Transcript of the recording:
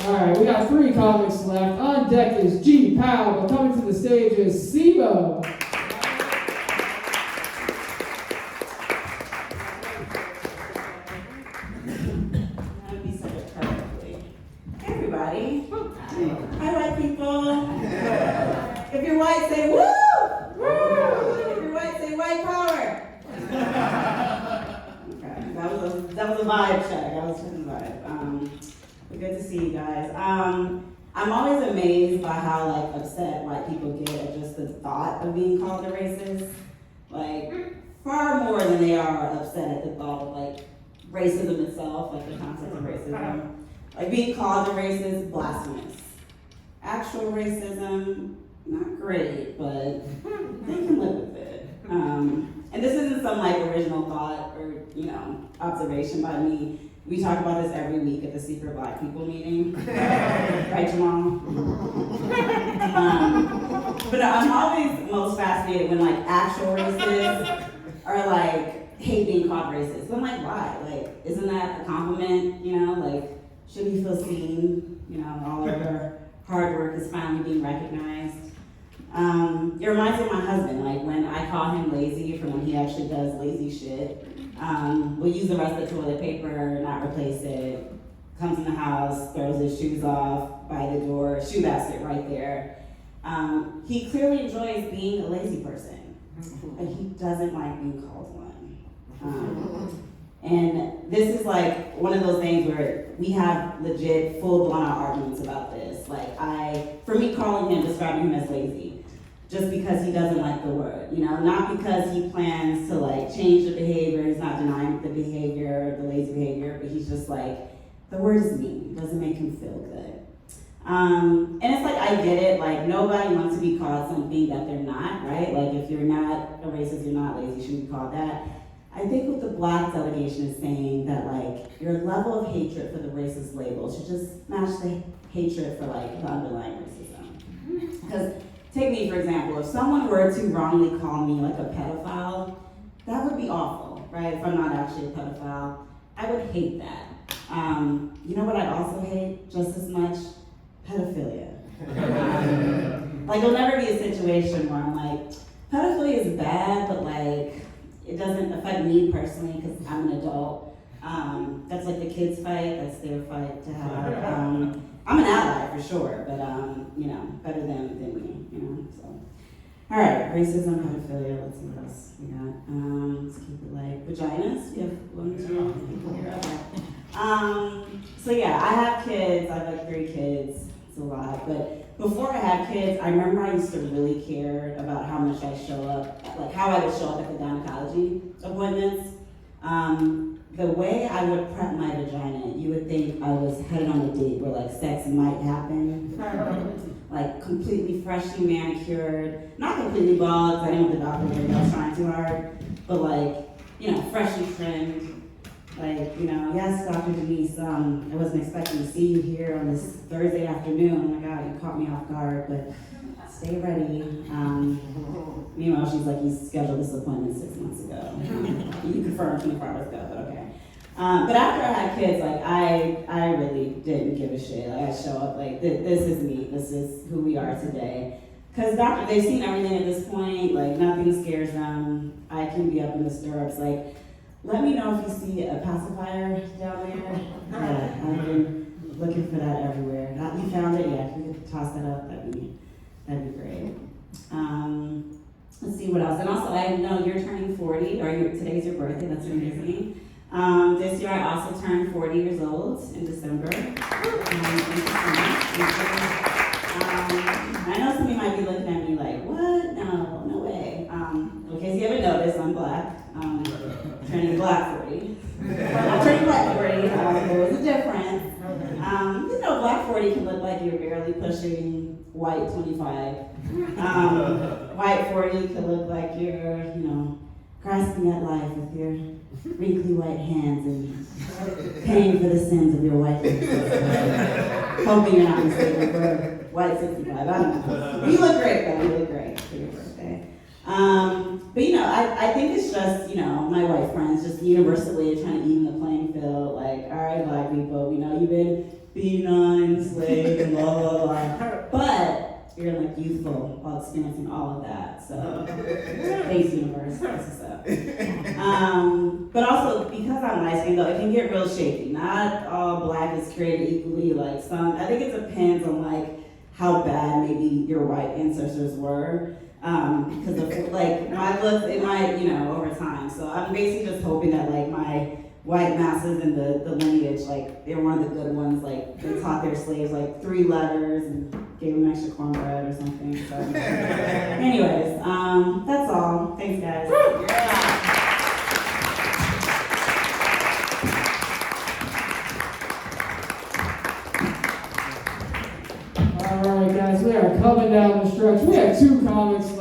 All right, we got 3 comics left. On deck is G. Powell, but coming to the stage is Sibo. Everybody. Hi, white people. If you're white, say woo! Woo! If you're white, say white power. Okay, that was a vibe check. I was checking the vibe. Good to see you guys. I'm always amazed by how upset white people get at just the thought of being called a racist. Far more than they are upset at the thought of racism itself, the concept of racism. Being called a racist, blasphemous. Actual racism, not great, but they can live with it. And this isn't some original thought or observation by me. We talk about this every week at the Secret Black People meeting, right, Jamal? But I'm always most fascinated when actual racists are hate being called racist. But I'm why? Isn't that a compliment? Shouldn't you feel seen? All of her hard work is finally being recognized. It reminds me of my husband, when I call him lazy for when he actually does lazy shit. We'll use the rest of the toilet paper, not replace it. Comes in the house, throws his shoes off by the door, shoe basket right there. He clearly enjoys being a lazy person, but he doesn't like being called one. And this is one of those things where we have legit full-blown arguments about this. For me, calling him, describing him as lazy, just because he doesn't like the word, not because he plans to change the behavior, he's not denying the behavior, the lazy behavior, but he's just the word is mean, it doesn't make him feel good. And it's I get it, nobody wants to be called something that they're not, right? If you're not a racist, you're not lazy, you shouldn't be called that. I think what the Black delegation is saying that your level of hatred for the racist label should just match the hatred for the underlying racism. Because take me for example, if someone were to wrongly call me a pedophile, that would be awful, right? If I'm not actually a pedophile, I would hate that. You know what I'd also hate just as much? Pedophilia. There'll never be a situation where I'm pedophilia is bad, but it doesn't affect me personally because I'm an adult. That's the kids' fight, that's their fight to have. I'm an ally for sure, but better than me, so. All right, racism, pedophilia, let's see what else we got. Let's keep it vaginas, we have 1, 2 people here, okay. So yeah, I have kids, I have 3 kids, it's a lot, but before I had kids, I remember I used to really care about how much I show up, how I would show up at the gynecology appointments. The way I would prep my vagina, you would think I was headed on a date where sex might happen. Completely freshly manicured, not completely bald, I didn't want the doctor to think I was trying too hard, but freshly trimmed. Yes, Dr. Denise, I wasn't expecting to see you here on this Thursday afternoon. Oh my God, you caught me off guard, but stay ready. Meanwhile, she's you scheduled this appointment 6 months ago. You confirmed 24 hours ago, but okay. But after I had kids, I really didn't give a shit. I show up this is me, this is who we are today. Because they've seen everything at this point, nothing scares them. I can be up in the stirrups, let me know if you see a pacifier down there. Yeah, I've been looking for that everywhere. You found it? Yeah, if you could toss that up, that'd be great. Let's see what else. And also, I know you're turning 40, or today's your birthday, that's amazing. This year I also turned 40 years old in December. Thank you so much. I know some of you might be looking at me what? No way. In case you haven't noticed, I'm Black. Turning Black 40. I'm turning Black 40, there was a difference. Black 40 can look like you're barely pushing white 25. White 40 can look like you're, grasping at life with your wrinkly white hands and paying for the sins of your whiteness. Hoping you're not mistaken for white 65. I don't know. You look great, though. You look great for your birthday. But I think it's just, my white friends just universally trying to even the playing field. All right, Black people, we know you've been being enslaved and blah, blah, blah. But you're like youthful while experiencing all of that. So thanks, universe. That's what's up. But also because I'm light skinned though, it can get real shaky. Not all black is created equally. Like I think it depends on like how bad maybe your white ancestors were. Because of like my looks, it might, over time. So I'm basically just hoping that like my white masses in the lineage, like they're one of the good ones, like they taught their slaves like 3 letters and gave them extra cornbread or something. So anyways, that's all. Thanks guys. All right, guys, we are coming down the stretch. We have 2 comments